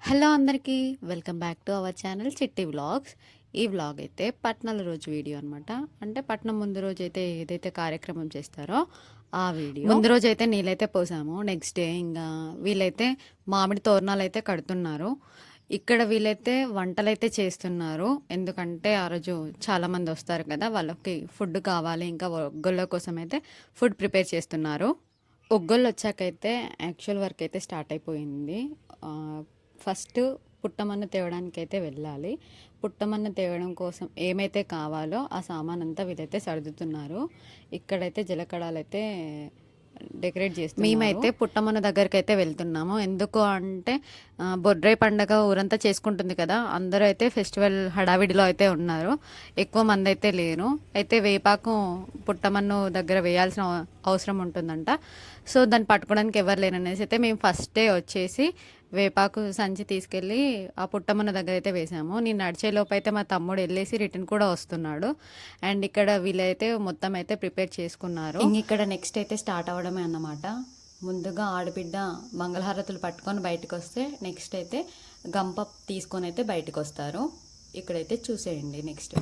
Hello అందరికీ welcome back to our channel చిట్టి vlogs. ఈ వ్లాగ్ అయితే పట్నాల రోజు వీడియో అనమాట. అంటే పట్నం ముందు రోజు అయితే ఏదైతే కార్యక్రమం చేస్తారో ఆ వీడియో. ముందు రోజు అయితే నీళ్ళైతే పోసాము. నెక్స్ట్ డే ఇంకా వీళ్ళైతే మామిడి తోరణాలు అయితే కడుతున్నారు. ఇక్కడ వీళ్ళైతే వంటలైతే చేస్తున్నారు. ఎందుకంటే ఆ రోజు చాలామంది వస్తారు కదా, వాళ్ళకి ఫుడ్ కావాలి. ఇంకా ఒగ్గొళ్ళ కోసం అయితే ఫుడ్ ప్రిపేర్ చేస్తున్నారు. ఒగ్గొళ్ళు వచ్చాకైతే యాక్చువల్ వర్క్ అయితే స్టార్ట్ అయిపోయింది. ఫస్ట్ పుట్టమన్ను తేవడానికి అయితే వెళ్ళాలి. పుట్టమన్ను తేవడం కోసం ఏమైతే కావాలో ఆ సామాన్ అంతా వీళ్ళైతే సర్దుతున్నారు. ఇక్కడైతే జలకడాలు అయితే డెకరేట్ చేస్తాం. మేమైతే పుట్టమన్న దగ్గరికి అయితే వెళ్తున్నాము. ఎందుకు అంటే బొడ్రాయి పండగ ఊరంతా చేసుకుంటుంది కదా, అందరూ అయితే ఫెస్టివల్ హడావిడిలో అయితే ఉన్నారు. ఎక్కువ మంది అయితే లేరు. అయితే వేపాకు పుట్టమన్ను దగ్గర వేయాల్సిన అవసరం ఉంటుందంట. సో దాన్ని పట్టుకోవడానికి ఎవరు లేరనేసి అయితే మేము ఫస్ట్ డే వచ్చేసి వేపాకు సంచి తీసుకెళ్ళి ఆ పుట్టమన్న దగ్గర అయితే వేసాము. నేను నడిచేలోపు అయితే మా తమ్ముడు వెళ్ళేసి రిటర్న్ కూడా వస్తున్నాడు. అండ్ ఇక్కడ వీళ్ళైతే మొత్తం అయితే ప్రిపేర్ చేసుకున్నారు. ఇక్కడ నెక్స్ట్ అయితే స్టార్ట్ అవ్వడమే అన్నమాట. ముందుగా ఆడబిడ్డ మంగళహారతులు పట్టుకొని బయటకు వస్తే నెక్స్ట్ అయితే గంప తీసుకొని అయితే బయటకు వస్తారు. ఇక్కడైతే చూసేయండి నెక్స్ట్.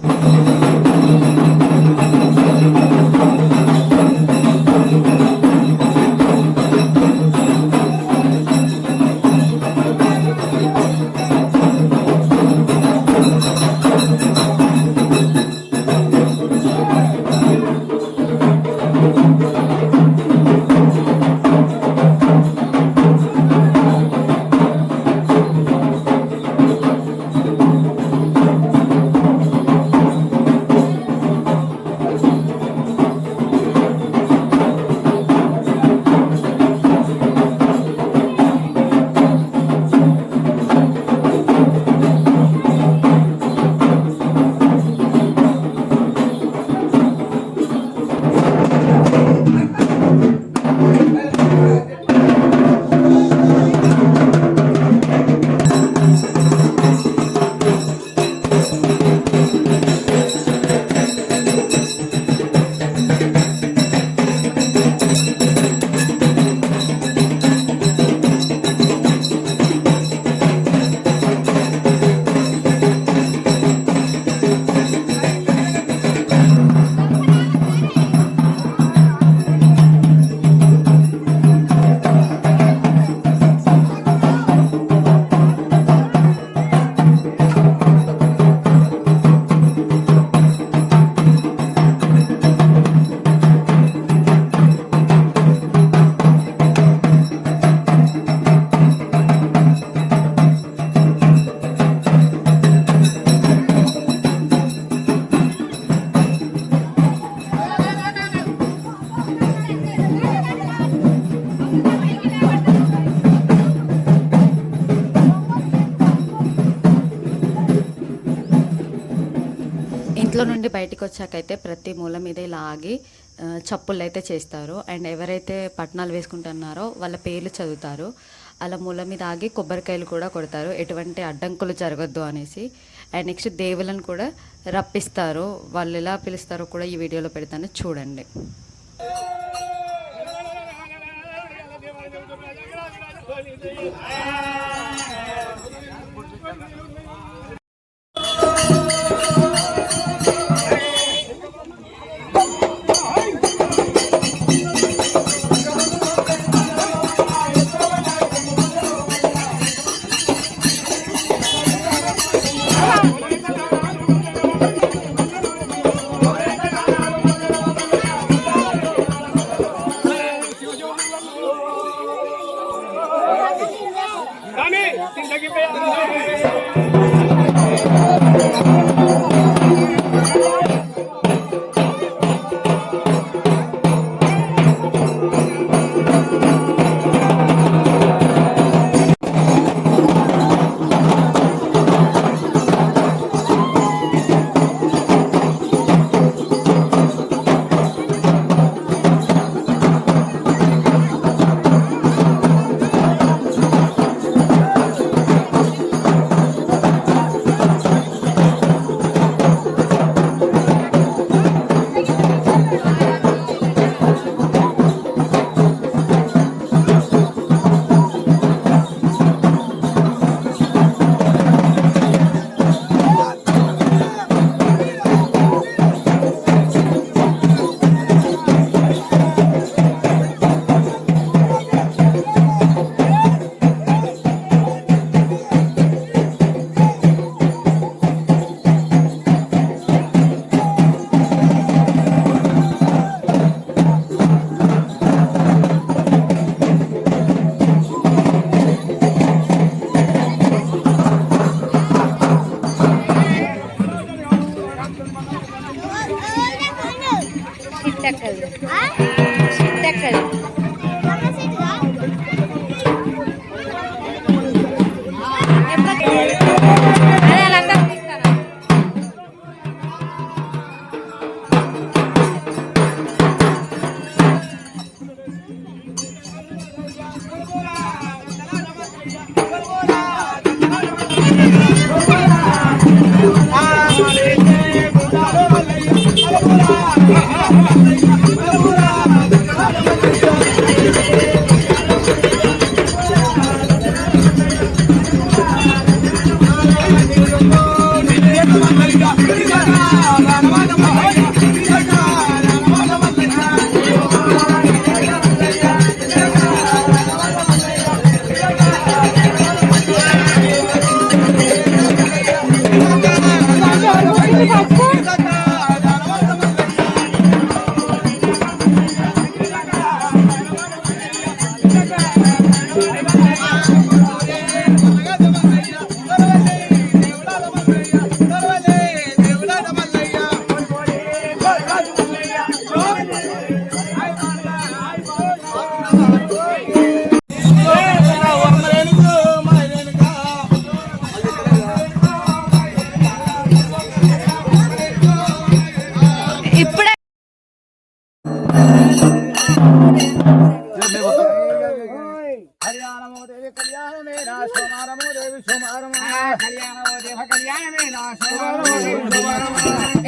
ఇంట్లో నుండి బయటకు వచ్చాకైతే ప్రతి మూల మీద లాగి చప్పుళ్ళు అయితే చేస్తారు. అండ్ ఎవరైతే పట్నాలు వేసుకుంటున్నారో వాళ్ళ పేర్లు చదువుతారు. అలా మూల మీద ఆగి కొబ్బరికాయలు కూడా కొడతారు, ఎటువంటి అడ్డంకులు జరగద్దు అనేసి. అండ్ నెక్స్ట్ దేవులను కూడా రప్పిస్తారు. వాళ్ళు ఎలా పిలుస్తారో కూడా ఈ వీడియోలో పెడతాను, చూడండి.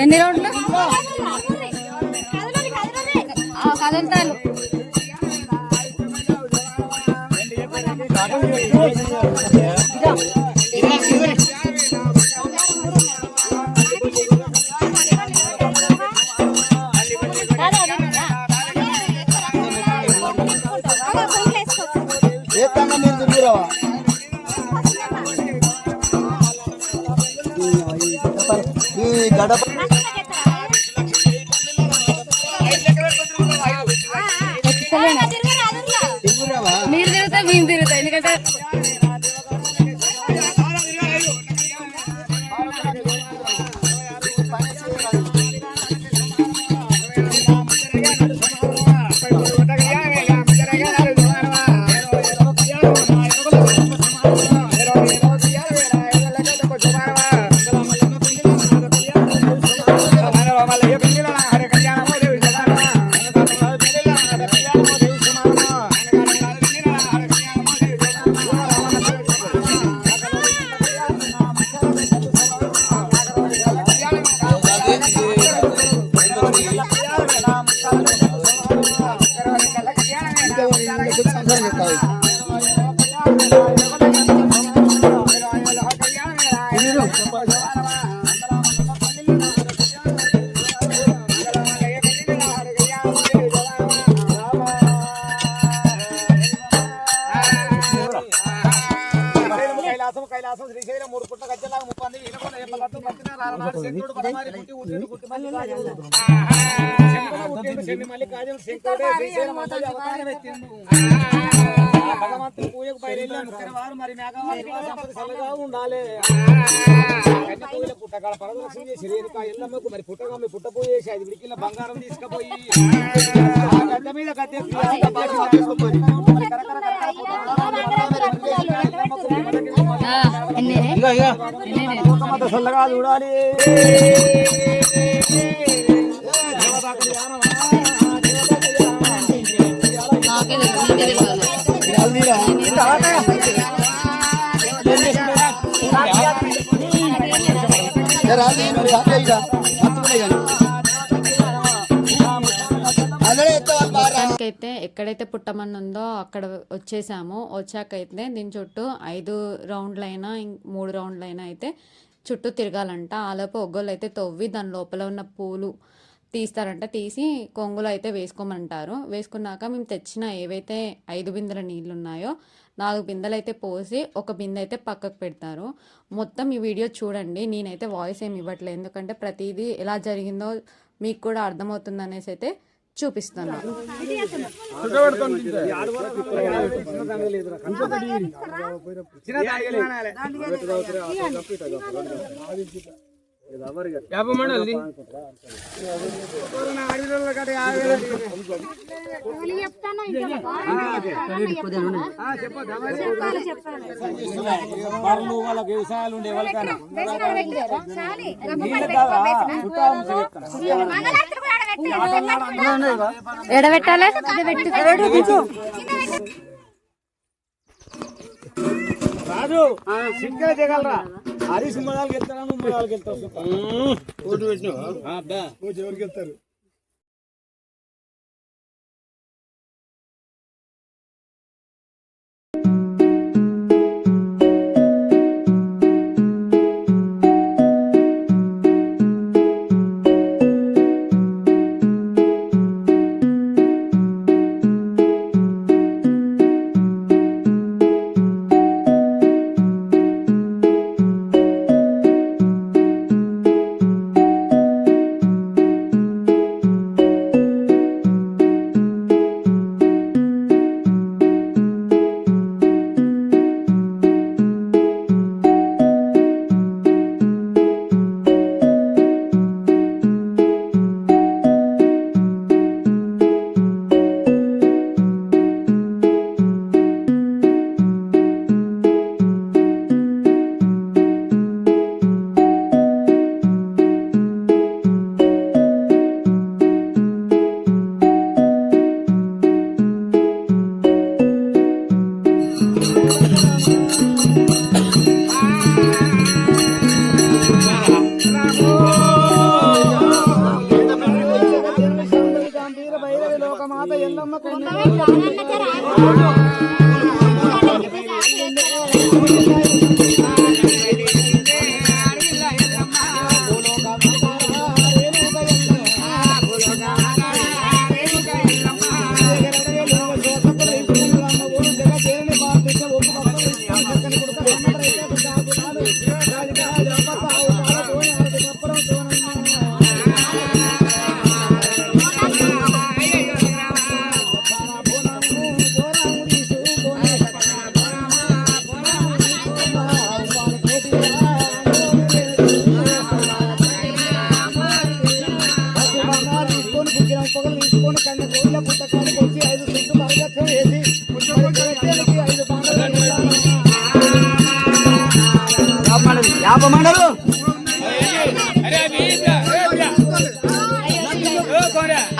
ఎన్ని రౌండ్లు కదులుతాను గడప మీరు తిరుగుతా మేము తిరుగుతా ఎందుకంటే కైలాసం శ్రీశైలం 3 పుట్ల గజ్జలాగా 30 వీరకొండ ఎప్పలట్టు పట్టిన రారనాడు శంకరుడు పరమారి పుట్టి ఉట్టిండు పుట్టి మల్లి కాజలు శంకరుడు పుట్టిండు చెండి మల్లి కాజలు శంకరుడే శ్రీశైలం అంతటి అవతారం ఎత్తిండు భగవంతుని పూజకు బయలుదేరి ముక్కర వారు మరి మేఘవారి సంపద చల్లగా ఉండాలి కన్య పూజల పుట్టకాడ పరదలక్ష్మి చేసి రేణుక ఎల్లమ్మకు మరి పుట్టగమ్మి పుట్ట పూజ చేసి 5 విడికిల బంగారం తీసుకుపోయి ఆ గడ్డ మీద గద్దె చల్లగా చూడాలి అయితే ఎక్కడైతే పుట్టమని ఉందో అక్కడ వచ్చేసాము. వచ్చాకైతే దీని చుట్టూ 5 రౌండ్లైనా 3 రౌండ్లైనా అయితే చుట్టూ తిరగాలంట. ఆలోపు ఒగ్గోళ్ళు అయితే తవ్వి దాని లోపల ఉన్న పూలు తీస్తారంట. తీసి కొంగులు అయితే వేసుకోమంటారు. వేసుకున్నాక మేము తెచ్చిన ఏవైతే 5 బిందెల నీళ్ళు ఉన్నాయో 4 బిందెలు అయితే పోసి 1 బిందె అయితే పక్కకు పెడతారు. మొత్తం ఈ వీడియో చూడండి. నేనైతే వాయిస్ ఏమి ఇవ్వట్లేదు, ఎందుకంటే ప్రతిదీ ఎలా జరిగిందో మీకు కూడా అర్థమవుతుంది అనేసి అయితే చూపిస్తాను. వ్యవసాయాలు ఉండే ఎడబెట్టాలి రాజు సిక్కలు చేయగలరా హరీష్ మొదలకి వెళ్తారా నువ్వు మొదలకి వెళ్తావు ఎవరికి వెళ్తారు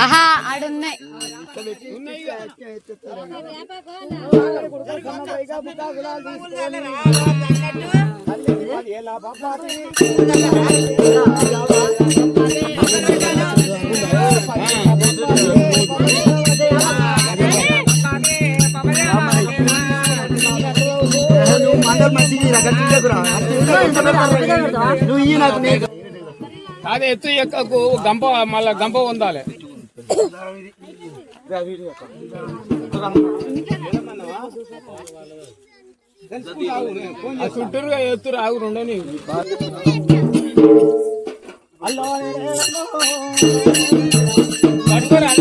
ఆహా ఆడున్నాయి అదే ఎత్తు ఎక్కకు గంప మళ్ళా గంప ఉండాలి చుట్టూరుగా ఎత్తు రాగు రెండని పట్టుకోరా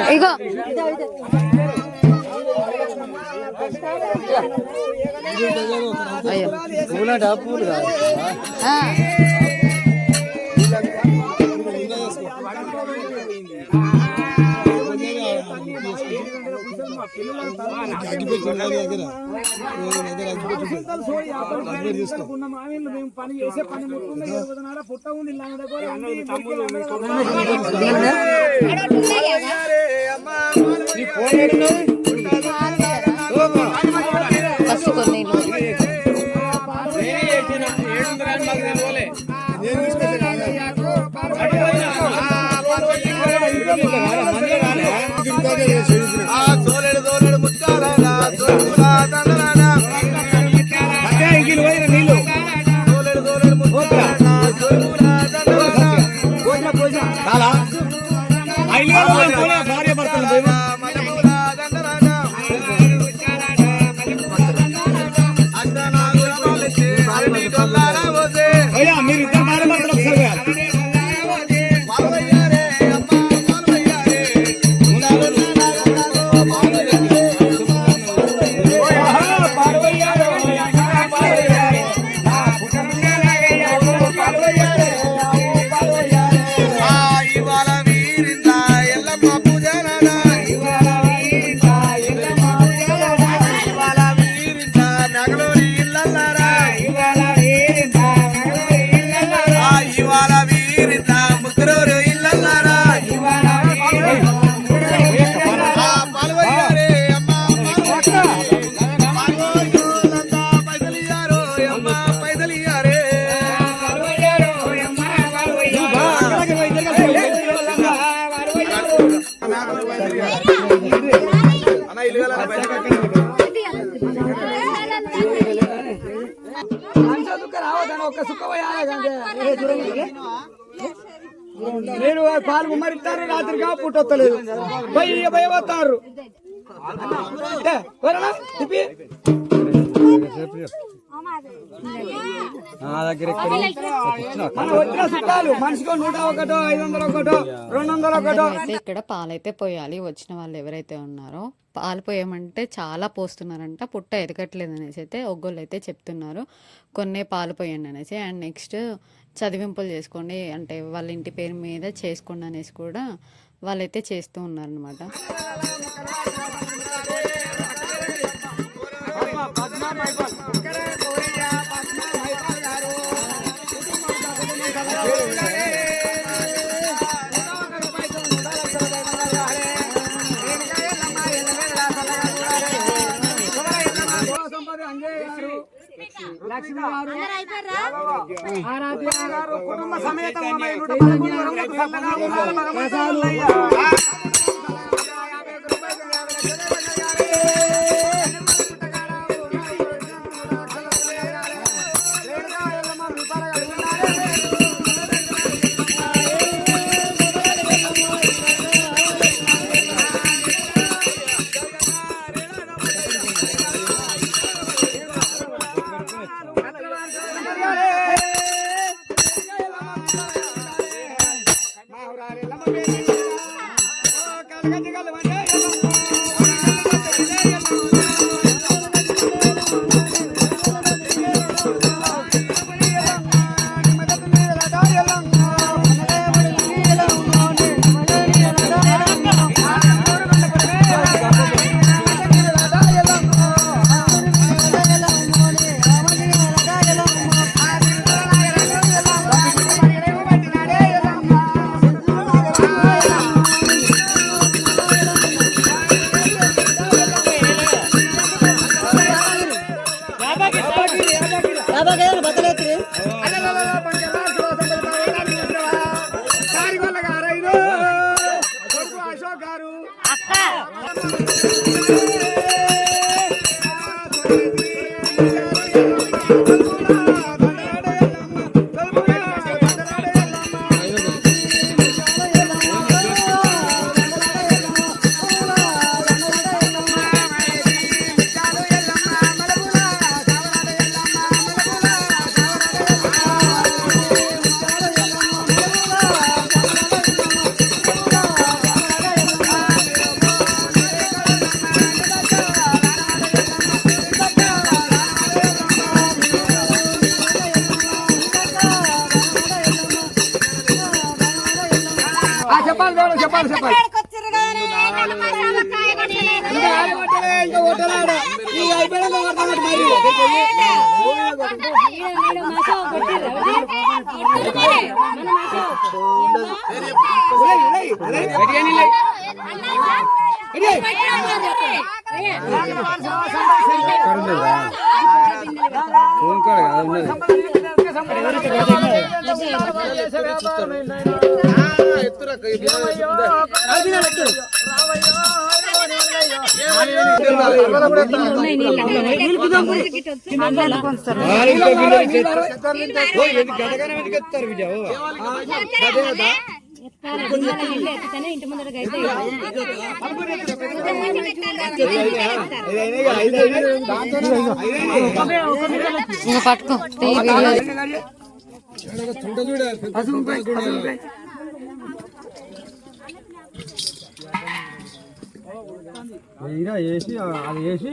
ఇగో అయ్యో పూలు కాదు పని చేసే పని పుట్ట ఉంది ఫస్ట్ కొన్ని భార్య భర్తలు మీరు ఇద్దరు భార్య భర్తలు మీరు పాలు గుమ్మరిస్తారు రాత్రిగా పుట్టొత్తలేదు భయపోతారు మనం వచ్చిన చుట్టాలు మనిషికో 101, 501, 201. అయితే ఇక్కడ పాలైతే పోయాలి. వచ్చిన వాళ్ళు ఎవరైతే ఉన్నారో పాలు పోయమంటే చాలా పోస్తున్నారంట, పుట్ట ఎదగట్లేదు అనేసి అయితే ఒగ్గోళ్ళు అయితే చెప్తున్నారు. కొన్నే పాలు పోయండి అనేసి. అండ్ నెక్స్ట్ చదివింపులు చేసుకోండి అంటే వాళ్ళ ఇంటి పేరు మీద చేసుకోండి అనేసి కూడా వాళ్ళైతే చేస్తూ ఉన్నారనమాట. లక్ష్మి గారు కుటుంబ సమేత ఇంటి ముందర పట్టుకో వేసి అది వేసి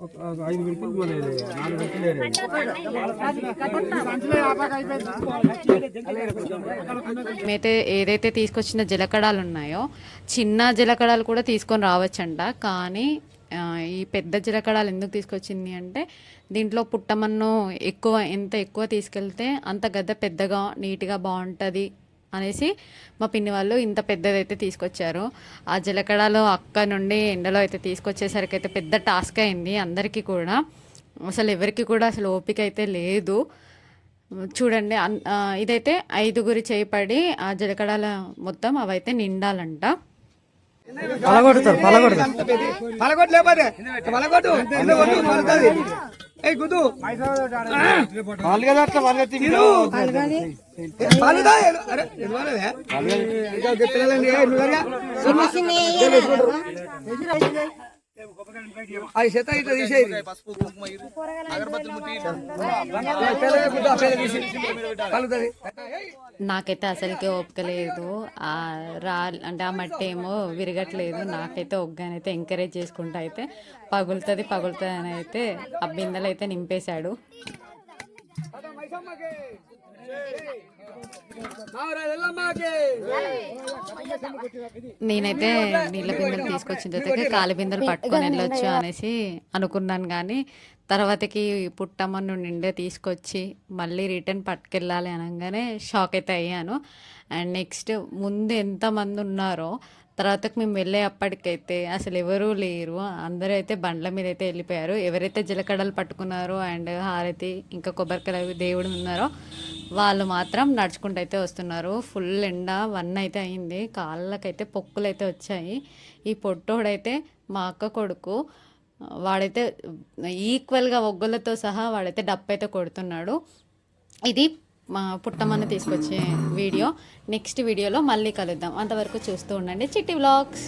ఒక 5 మినిట్లు మళ్ళీ 4 మినిట్లు మేమైతే ఏదైతే తీసుకొచ్చిన జలకడాలు ఉన్నాయో చిన్న జలకడాలు కూడా తీసుకొని రావచ్చంట. కానీ ఈ పెద్ద జలకడాలు ఎందుకు తీసుకొచ్చింది అంటే దీంట్లో పుట్టమన్ను ఎంత ఎక్కువ తీసుకెళ్తే అంత గద్ద పెద్దగా నీట్గా బాగుంటుంది అనేసి మా పిన్ని వాళ్ళు ఇంత పెద్దదైతే తీసుకొచ్చారు. ఆ జలకడాలు అక్క నుండి ఎండలో అయితే తీసుకొచ్చేసరికి అయితే పెద్ద టాస్క్ అయింది అందరికీ కూడా. అసలు ఎవరికి కూడా అసలు ఓపిక అయితే లేదు. చూడండి ఇదైతే 5గురి చేపడి ఆ జలకడాల మొత్తం అవైతే నిండాలంట. పలగొట్టు లేకపోతే ఏ గుద్దు అది చేత ఇట్లా తీసేది నాకైతే అసలుకే ఓపిక లేదు. ఆ అంటే ఆ మట్టి ఏమో విరగట్లేదు. నాకైతే ఒగ్గానైతే ఎంకరేజ్ చేసుకుంటూ అయితే పగులుతుంది అని అయితే ఆ బిందెలు అయితే నింపేశాడు. నేనైతే నీళ్ళ బిందెలు తీసుకొచ్చిన తర్వాత కాలి బిందెలు పట్టుకొని వెళ్ళొచ్చు అనేసి అనుకున్నాను, కానీ తర్వాతకి పుట్టమ్మను నిండే తీసుకొచ్చి మళ్ళీ రిటర్న్ పట్టుకెళ్ళాలి అనగానే షాక్ అయితే అయ్యాను. అండ్ నెక్స్ట్ ముందు ఎంతమంది ఉన్నారో తర్వాతకి మేము వెళ్ళేప్పటికైతే అసలు ఎవరూ లేరు. అందరూ అయితే బండ్ల మీద అయితే వెళ్ళిపోయారు. ఎవరైతే జీలకర్రలు పట్టుకున్నారో అండ్ హారతి ఇంకా కొబ్బరికాయలు దేవుడు ఉన్నారో వాళ్ళు మాత్రం నడుచుకుంటూ అయితే వస్తున్నారు. ఫుల్ ఎండ 1 అయితే అయింది. కాళ్ళకైతే పొక్కులు అయితే వచ్చాయి. ఈ పొట్టోడైతే మా అక్క కొడుకు, వాడైతే ఈక్వల్గా ఒగ్గలతో సహా వాడైతే డప్పు అయితే కొడుతున్నాడు. ఇది మా పుట్టమ్మని తీసుకొచ్చే వీడియో. నెక్స్ట్ వీడియోలో మళ్ళీ కలుద్దాం. అంతవరకు చూస్తూ ఉండండి చిట్టి వ్లాగ్స్.